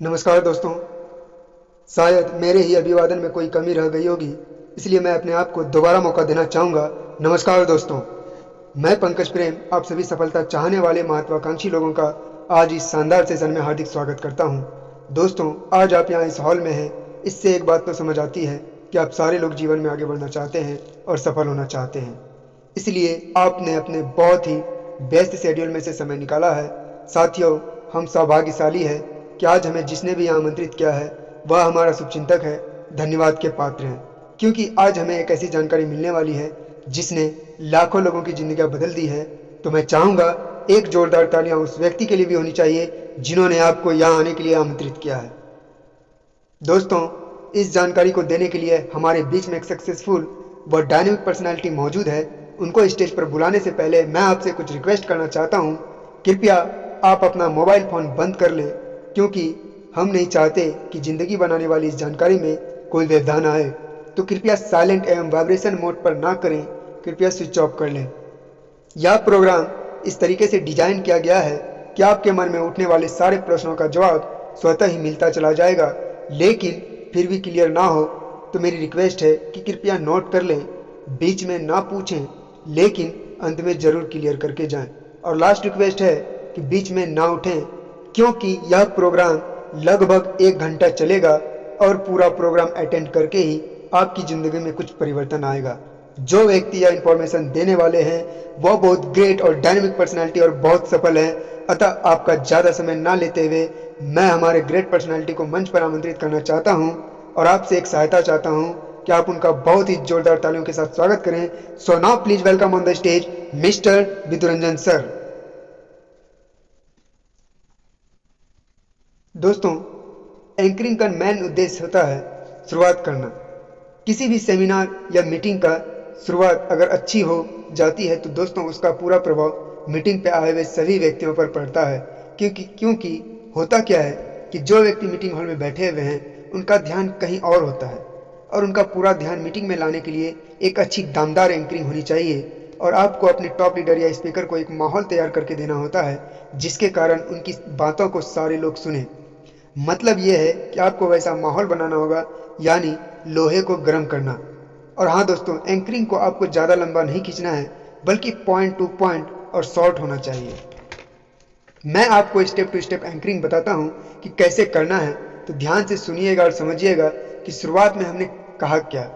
नमस्कार दोस्तों। शायद मेरे ही अभिवादन में कोई कमी रह गई होगी, इसलिए मैं अपने आप को दोबारा मौका देना चाहूँगा। नमस्कार दोस्तों, मैं पंकज प्रेम आप सभी सफलता चाहने वाले महत्वाकांक्षी लोगों का आज इस शानदार सेशन में हार्दिक स्वागत करता हूँ। दोस्तों, आज आप यहाँ इस हॉल में हैं, इससे एक बात तो समझ आती है कि आप सारे लोग जीवन में आगे बढ़ना चाहते हैं और सफल होना चाहते हैं। इसलिए आपने अपने बहुत ही व्यस्त शेड्यूल में से समय निकाला है। साथियों, हम सौभाग्यशाली हैं कि आज हमें जिसने भी यहाँ आमंत्रित किया है वह हमारा शुभचिंतक है, धन्यवाद के पात्र हैं, क्योंकि आज हमें एक ऐसी जानकारी मिलने वाली है जिसने लाखों लोगों की जिंदगियां बदल दी है। तो मैं चाहूँगा एक जोरदार तालियां उस व्यक्ति के लिए भी होनी चाहिए जिन्होंने आपको यहाँ आने के लिए आमंत्रित किया है। दोस्तों, इस जानकारी को देने के लिए हमारे बीच में एक सक्सेसफुल व डायनेमिक पर्सनैलिटी मौजूद है। उनको स्टेज पर बुलाने से पहले मैं आपसे कुछ रिक्वेस्ट करना चाहता हूँ। कृपया आप अपना मोबाइल फ़ोन बंद कर लें, क्योंकि हम नहीं चाहते कि ज़िंदगी बनाने वाली इस जानकारी में कोई व्यवधान आए। तो कृपया साइलेंट एवं वाइब्रेशन मोड पर ना करें, कृपया स्विच ऑफ कर लें। यह प्रोग्राम इस तरीके से डिजाइन किया गया है कि आपके मन में उठने वाले सारे प्रश्नों का जवाब स्वतः ही मिलता चला जाएगा, लेकिन फिर भी क्लियर ना हो तो मेरी रिक्वेस्ट है कि कृपया नोट कर लें, बीच में ना पूछें, लेकिन अंत में ज़रूर क्लियर करके जाएं। और लास्ट रिक्वेस्ट है कि बीच में ना उठें, क्योंकि यह प्रोग्राम लगभग 1 घंटा चलेगा और पूरा प्रोग्राम अटेंड करके ही आपकी ज़िंदगी में कुछ परिवर्तन आएगा। जो व्यक्ति यह इंफॉर्मेशन देने वाले हैं वह बहुत ग्रेट और डायनेमिक पर्सनालिटी और बहुत सफल है। अतः आपका ज़्यादा समय ना लेते हुए मैं हमारे ग्रेट पर्सनालिटी को मंच पर आमंत्रित करना चाहता हूं और आपसे एक सहायता चाहता हूं कि आप उनका बहुत ही जोरदार तालियों के साथ स्वागत करें। So now please welcome on the stage mister Viduranjan sir. दोस्तों, एंकरिंग का मेन उद्देश्य होता है शुरुआत करना। किसी भी सेमिनार या मीटिंग का शुरुआत अगर अच्छी हो जाती है तो दोस्तों उसका पूरा प्रभाव मीटिंग पे आए हुए सभी व्यक्तियों पर पड़ता है। क्योंकि होता क्या है कि जो व्यक्ति मीटिंग हॉल में बैठे हुए हैं उनका ध्यान कहीं और होता है और उनका पूरा ध्यान मीटिंग में लाने के लिए एक अच्छी दामदार एंकरिंग होनी चाहिए और आपको अपने टॉप लीडर या स्पीकर को एक माहौल तैयार करके देना होता है जिसके कारण उनकी बातों को सारे लोग सुने। मतलब यह है कि आपको वैसा माहौल बनाना होगा, यानी लोहे को गर्म करना। और हाँ दोस्तों, एंकरिंग को आपको ज़्यादा लंबा नहीं खींचना है, बल्कि पॉइंट टू पॉइंट और शॉर्ट होना चाहिए। मैं आपको स्टेप टू स्टेप एंकरिंग बताता हूँ कि कैसे करना है, तो ध्यान से सुनिएगा और समझिएगा कि शुरुआत में हमने कहा क्या।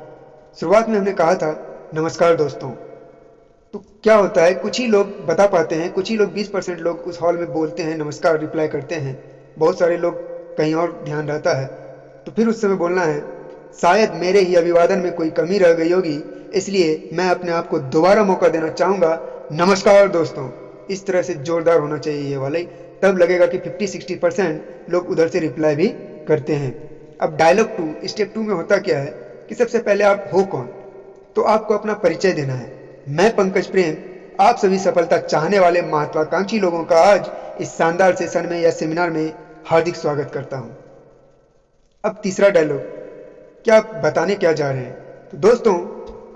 शुरुआत में हमने कहा था नमस्कार दोस्तों। तो क्या होता है, कुछ ही लोग बता पाते हैं, कुछ ही लोग 20% लोग उस हॉल में बोलते हैं नमस्कार, रिप्लाई करते हैं, बहुत सारे लोग कहीं और ध्यान रहता है। तो फिर उस समय बोलना है शायद मेरे ही अभिवादन में कोई कमी रह गई होगी, इसलिए मैं अपने आप को दोबारा मौका देना चाहूँगा। नमस्कार दोस्तों, इस तरह से जोरदार होना चाहिए ये वाले, तब लगेगा कि 50-60% लोग उधर से रिप्लाई भी करते हैं। अब डायलॉग 2 स्टेप 2 में होता क्या है कि सबसे पहले आप हो कौन, तो आपको अपना परिचय देना है। मैं पंकज प्रेम आप सभी सफलता चाहने वाले महत्वाकांक्षी लोगों का आज इस शानदार सेशन में या सेमिनार में हार्दिक स्वागत करता हूं। अब तीसरा डायलॉग, क्या आप बताने क्या जा रहे हैं। तो दोस्तों,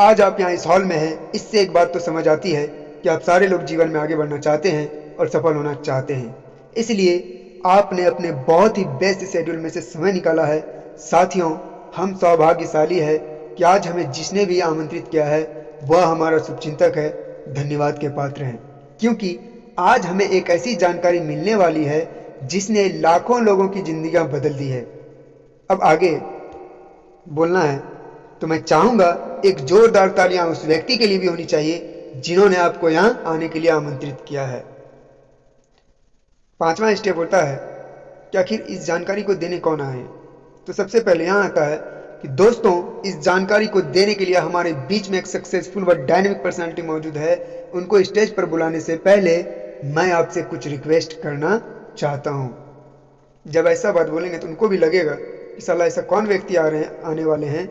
आज आप यहाँ इस हॉल में हैं, इससे एक बात तो समझ आती है कि आप सारे लोग जीवन में आगे बढ़ना चाहते हैं और सफल होना चाहते हैं। इसलिए आपने अपने बहुत ही बेस्ट शेड्यूल में से समय निकाला है। साथियों, हम सौभाग्यशाली है कि आज हमें जिसने भी आमंत्रित किया है वह हमारा शुभचिंतक है, धन्यवाद के पात्र हैं, क्योंकि आज हमें एक ऐसी जानकारी मिलने वाली है जिसने लाखों लोगों की जिंदगियां बदल दी है। अब आगे बोलना है तो मैं चाहूंगा एक जोरदार तालियां उस व्यक्ति के लिए भी होनी चाहिए जिन्होंने आपको यहां आने के लिए आमंत्रित किया है। 5वां स्टेप होता है कि आखिर इस जानकारी को देने कौन आए हैं। तो सबसे पहले यहां आता है कि दोस्तों, इस जानकारी को देने के लिए हमारे बीच में एक सक्सेसफुल व डायनेमिक पर्सनालिटी मौजूद है। उनको स्टेज पर बुलाने से पहले मैं आपसे कुछ रिक्वेस्ट करना चाहता हूं। जब ऐसा बात बोलेंगे तो उनको भी लगेगा कि साला ऐसा कौन व्यक्ति आने वाले हैं,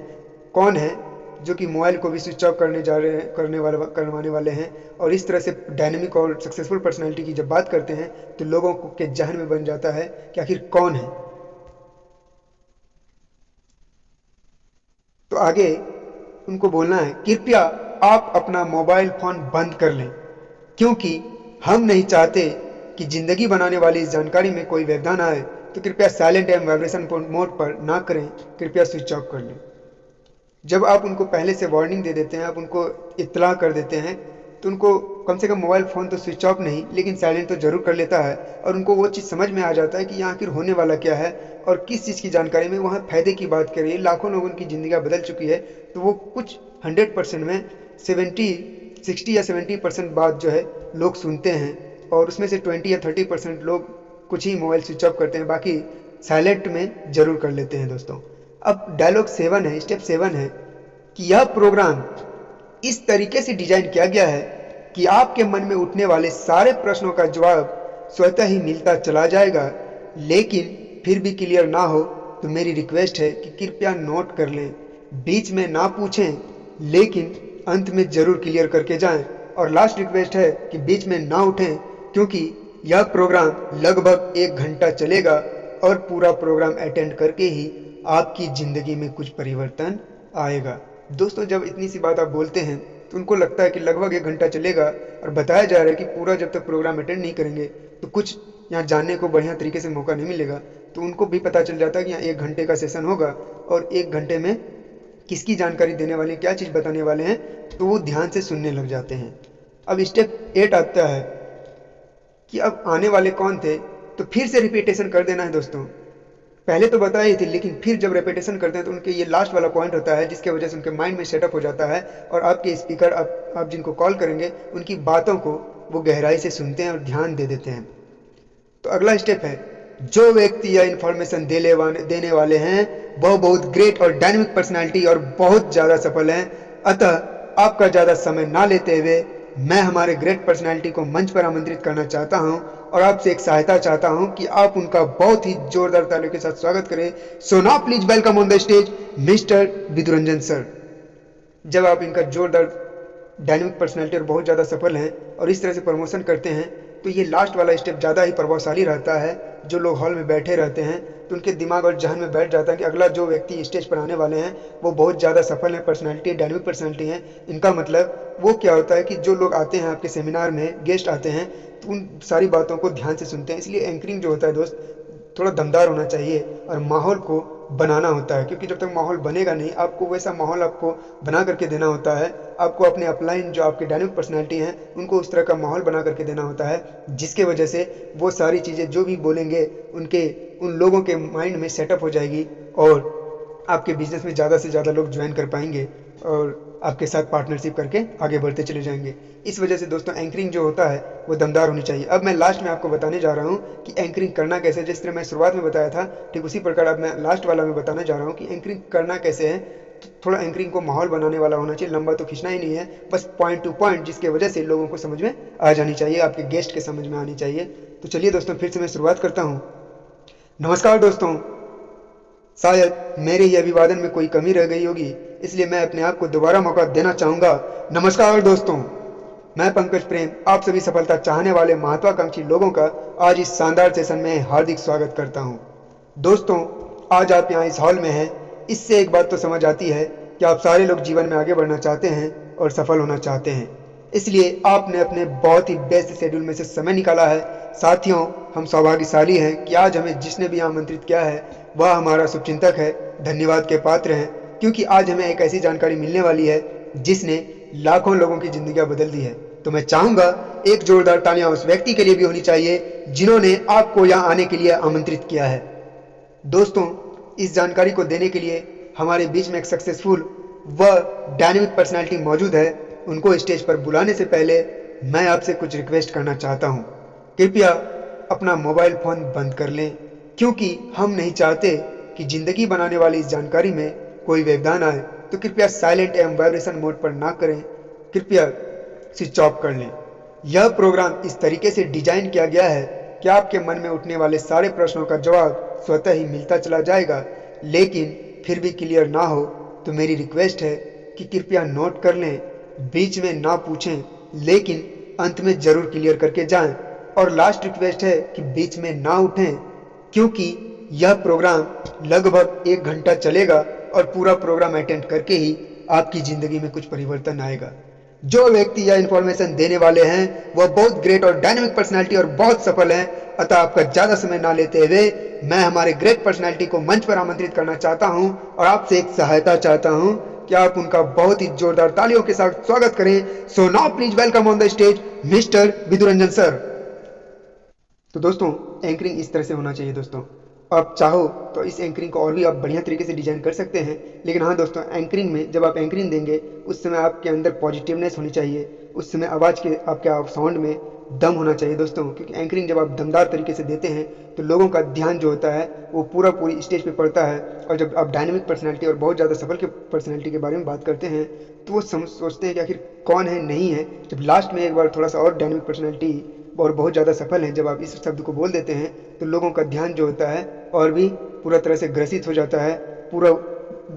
कौन है जो कि मोबाइल को भी स्विच ऑफ करवाने वाले हैं। और इस तरह से डायनेमिक और सक्सेसफुल पर्सनालिटी की जब बात करते हैं तो लोगों के जहन में बन जाता है कि आखिर कौन है। तो आगे उनको बोलना है कृपया आप अपना मोबाइल फोन बंद कर लें, क्योंकि हम नहीं चाहते कि जिंदगी बनाने वाली इस जानकारी में कोई व्यवधान आए। तो कृपया साइलेंट एवं वाइब्रेशन मोड पर ना करें, कृपया स्विच ऑफ कर लें। जब आप उनको पहले से वार्निंग दे देते हैं, आप उनको इत्तला कर देते हैं, तो उनको कम से कम मोबाइल फ़ोन तो स्विच ऑफ नहीं लेकिन साइलेंट तो जरूर कर लेता है, और उनको वो चीज़ समझ में आ जाता है कि यहाँ आखिर होने वाला क्या है और किस चीज़ की जानकारी में वहाँ फ़ायदे की बात करिए। लाखों लोगों की ज़िंदगी बदल चुकी है, तो वो कुछ 100% में 60 या 70% बात जो है लोग सुनते हैं, और उसमें से 20 या 30% लोग कुछ ही मोबाइल स्विच ऑफ करते हैं, बाकी साइलेंट में जरूर कर लेते हैं दोस्तों। अब डायलॉग 7 है, स्टेप 7 है कि यह प्रोग्राम इस तरीके से डिजाइन किया गया है कि आपके मन में उठने वाले सारे प्रश्नों का जवाब स्वतः ही मिलता चला जाएगा, लेकिन फिर भी क्लियर ना हो तो मेरी रिक्वेस्ट है कि कृपया नोट कर लें, बीच में ना पूछें लेकिन अंत में जरूर क्लियर करके जाएं, और लास्ट रिक्वेस्ट है कि बीच में ना उठें क्योंकि यह प्रोग्राम लगभग 1 घंटा चलेगा और पूरा प्रोग्राम अटेंड करके ही आपकी ज़िंदगी में कुछ परिवर्तन आएगा। दोस्तों, जब इतनी सी बात आप बोलते हैं तो उनको लगता है कि लगभग 1 घंटा चलेगा और बताया जा रहा है कि पूरा जब तक प्रोग्राम अटेंड नहीं करेंगे तो कुछ यहाँ जानने को बढ़िया तरीके से मौका नहीं मिलेगा। तो उनको भी पता चल जाता है कि यहाँ 1 घंटे का सेशन होगा और 1 घंटे में किसकी जानकारी देने वाले हैं, क्या चीज़ बताने वाले हैं, तो वो ध्यान से सुनने लग जाते हैं। अब स्टेप 8 आता है कि अब आने वाले कौन थे, तो फिर से रिपीटेशन कर देना है दोस्तों। पहले तो बताया ही थी, लेकिन फिर जब रेपिटेशन करते हैं तो उनके ये लास्ट वाला पॉइंट होता है जिसके वजह से उनके माइंड में सेटअप हो जाता है, और आपके स्पीकर आप जिनको कॉल करेंगे उनकी बातों को वो गहराई से सुनते हैं और ध्यान दे देते हैं। तो अगला स्टेप है, जो व्यक्ति या इन्फॉर्मेशन देने वाले हैं वह बहुत ग्रेट और डायनेमिक पर्सनैलिटी और बहुत ज़्यादा सफल हैं, अतः आपका ज़्यादा समय ना लेते हुए मैं हमारे ग्रेट पर्सनैलिटी को मंच पर आमंत्रित करना चाहता हूं और आपसे एक सहायता चाहता हूं कि आप उनका बहुत ही जोरदार तालियों के साथ स्वागत करें। So now please welcome on the stage mister Viduranjan sir. जब आप इनका जोरदार डायनेमिक पर्सनैलिटी और बहुत ज़्यादा सफल हैं और इस तरह से प्रमोशन करते हैं तो ये लास्ट वाला स्टेप ज़्यादा ही प्रभावशाली रहता है। जो लोग हॉल में बैठे रहते हैं तो उनके दिमाग और जहन में बैठ जाता है कि अगला जो व्यक्ति स्टेज पर आने वाले हैं वो बहुत ज़्यादा सफल है, पर्सनैलिटी डायनेमिक पर्सनैलिटी है। इनका मतलब वो क्या होता है कि जो लोग आते हैं आपके सेमिनार में, गेस्ट आते हैं, तो उन सारी बातों को ध्यान से सुनते हैं। इसलिए एंकरिंग जो होता है दोस्त थोड़ा दमदार होना चाहिए और माहौल को बनाना होता है, क्योंकि जब तक माहौल बनेगा नहीं आपको वैसा माहौल आपको बना करके देना होता है। आपको अपने अपलाइन जो आपके डायनेमिक पर्सनैलिटी हैं उनको उस तरह का माहौल बना करके देना होता है जिसके वजह से वो सारी चीज़ें जो भी बोलेंगे उन लोगों के माइंड में सेटअप हो जाएगी और आपके बिजनेस में ज़्यादा से ज़्यादा लोग ज्वाइन कर पाएंगे और आपके साथ पार्टनरशिप करके आगे बढ़ते चले जाएंगे। इस वजह से दोस्तों एंकरिंग जो होता है वो दमदार होनी चाहिए। अब मैं लास्ट में आपको बताने जा रहा हूँ कि एंकरिंग करना कैसे है। जिस तरह मैं शुरुआत में बताया था ठीक उसी प्रकार अब मैं लास्ट वाला में बताने जा रहा हूँ कि एंकरिंग करना कैसे है। तो थोड़ा एंकरिंग को माहौल बनाने वाला होना चाहिए, लंबा तो खींचना ही नहीं है, बस पॉइंट टू पॉइंट, जिसके वजह से लोगों को समझ में आ जानी चाहिए, आपके गेस्ट के समझ में आनी चाहिए। तो चलिए दोस्तों फिर से मैं शुरुआत करता हूँ। नमस्कार दोस्तों, शायद मेरे ही अभिवादन में कोई कमी रह गई होगी, इसलिए मैं अपने आप को दोबारा मौका देना चाहूँगा। नमस्कार दोस्तों, मैं पंकज प्रेम आप सभी सफलता चाहने वाले महत्वाकांक्षी लोगों का आज इस शानदार सेशन में हार्दिक स्वागत करता हूँ। दोस्तों, आज आप यहाँ इस हॉल में हैं, इससे एक बात तो समझ आती है कि आप सारे लोग जीवन में आगे बढ़ना चाहते हैं और सफल होना चाहते हैं, इसलिए आपने अपने बहुत ही बेस्ट शेड्यूल में से समय निकाला है। साथियों, हम सौभाग्यशाली हैं कि आज हमें जिसने भी आमंत्रित किया है वह हमारा शुभचिंतक है, धन्यवाद के पात्र हैं, क्योंकि आज हमें एक ऐसी जानकारी मिलने वाली है जिसने लाखों लोगों की जिंदगियां बदल दी है। तो मैं चाहूंगा एक जोरदार तालियां उस व्यक्ति के लिए भी होनी चाहिए जिन्होंने आपको यहाँ आने के लिए आमंत्रित किया है। दोस्तों, इस जानकारी को देने के लिए हमारे बीच में एक सक्सेसफुल व डायनेमिक पर्सनैलिटी मौजूद है। उनको स्टेज पर बुलाने से पहले मैं आपसे कुछ रिक्वेस्ट करना चाहता हूँ। कृपया अपना मोबाइल फ़ोन बंद कर लें, क्योंकि हम नहीं चाहते कि ज़िंदगी बनाने वाली इस जानकारी में कोई व्यवधान आए। तो कृपया साइलेंट एवं वाइब्रेशन मोड पर ना करें, कृपया स्विच ऑफ कर लें। यह प्रोग्राम इस तरीके से डिजाइन किया गया है कि आपके मन में उठने वाले सारे प्रश्नों का जवाब स्वतः ही मिलता चला जाएगा, लेकिन फिर भी क्लियर ना हो तो मेरी रिक्वेस्ट है कि कृपया नोट कर लें, बीच में ना पूछें लेकिन अंत में जरूर क्लियर करके जाएं, और लास्ट रिक्वेस्ट है कि बीच में ना उठें, क्योंकि यह प्रोग्राम लगभग 1 घंटा चलेगा और पूरा प्रोग्राम अटेंड करके ही आपकी ज़िंदगी में कुछ परिवर्तन आएगा। जो व्यक्ति यह इन्फॉर्मेशन देने वाले हैं वह बहुत ग्रेट और डायनेमिक पर्सनैलिटी और बहुत सफल हैं, अतः आपका ज़्यादा समय ना लेते हुए मैं हमारे ग्रेट पर्सनैलिटी को मंच पर आमंत्रित करना चाहता हूं और आपसे एक सहायता चाहता हूं कि आप उनका बहुत ही जोरदार तालियों के साथ स्वागत करें। So now please welcome on the stage mister Viduranjan sir. तो दोस्तों, एंकरिंग इस तरह से होना चाहिए दोस्तों। आप चाहो तो इस एंकरिंग को और भी आप बढ़िया तरीके से डिजाइन कर सकते हैं, लेकिन हाँ दोस्तों, एंकरिंग में जब आप एंकरिंग देंगे उस समय आपके अंदर पॉजिटिवनेस होनी चाहिए, उस समय आवाज़ के आपके साउंड में दम होना चाहिए दोस्तों। क्योंकि एंकरिंग जब आप दमदार तरीके से देते हैं तो लोगों का ध्यान जो होता है वो पूरी स्टेज पे पड़ता है। और जब आप डायनेमिक पर्सनैलिटी और बहुत ज़्यादा सफल के पर्सनैलिटी के बारे में बात करते हैं तो वो सोचते हैं कि आखिर कौन है, नहीं है। जब लास्ट में एक बार थोड़ा सा और डायनेमिक पर्सनैलिटी और बहुत ज़्यादा सफल हैं, जब आप इस शब्द को बोल देते हैं तो लोगों का ध्यान जो होता है और भी पूरा तरह से ग्रसित हो जाता है। पूरा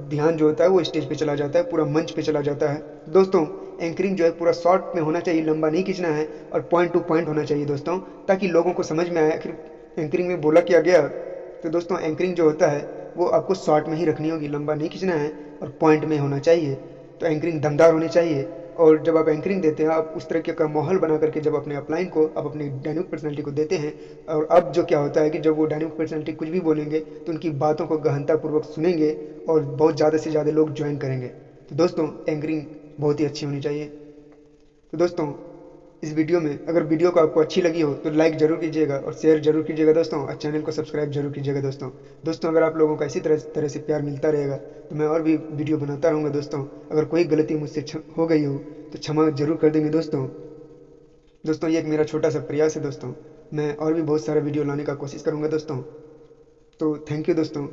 ध्यान जो होता है वो स्टेज पे चला जाता है, पूरा मंच पे चला जाता है। दोस्तों, एंकरिंग जो है पूरा शॉर्ट में होना चाहिए, लंबा नहीं खींचना है और पॉइंट टू पॉइंट होना चाहिए दोस्तों, ताकि लोगों को समझ में आए आखिर एंकरिंग में बोला क्या गया। तो दोस्तों, एंकरिंग जो होता है वो आपको शॉर्ट में ही रखनी होगी, लंबा नहीं खींचना है और पॉइंट में होना चाहिए। तो एंकरिंग दमदार होनी चाहिए। और जब आप एंकरिंग देते हैं आप उस तरीके का माहौल बना करके जब अपने अपलाइन को, आप अपनी डायनेमिक पर्सनैलिटी को देते हैं। और अब जो क्या होता है कि जब वो डायनेमिक पर्सनैलिटी कुछ भी बोलेंगे तो उनकी बातों को गहनतापूर्वक सुनेंगे और बहुत ज़्यादा से ज़्यादा लोग ज्वाइन करेंगे। तो दोस्तों, एंकरिंग बहुत ही अच्छी होनी चाहिए। तो दोस्तों, इस वीडियो में अगर वीडियो को आपको अच्छी लगी हो तो लाइक जरूर कीजिएगा और शेयर जरूर कीजिएगा दोस्तों, और चैनल को सब्सक्राइब जरूर कीजिएगा दोस्तों। दोस्तों, अगर आप लोगों का इसी तरह से प्यार मिलता रहेगा तो मैं और भी वीडियो बनाता रहूँगा दोस्तों। अगर कोई गलती मुझसे हो गई हो तो क्षमा जरूर कर देंगे दोस्तों। दोस्तों, ये एक मेरा छोटा सा प्रयास है दोस्तों। मैं और भी बहुत सारा वीडियो लाने का कोशिश करूँगा दोस्तों। तो थैंक यू दोस्तों।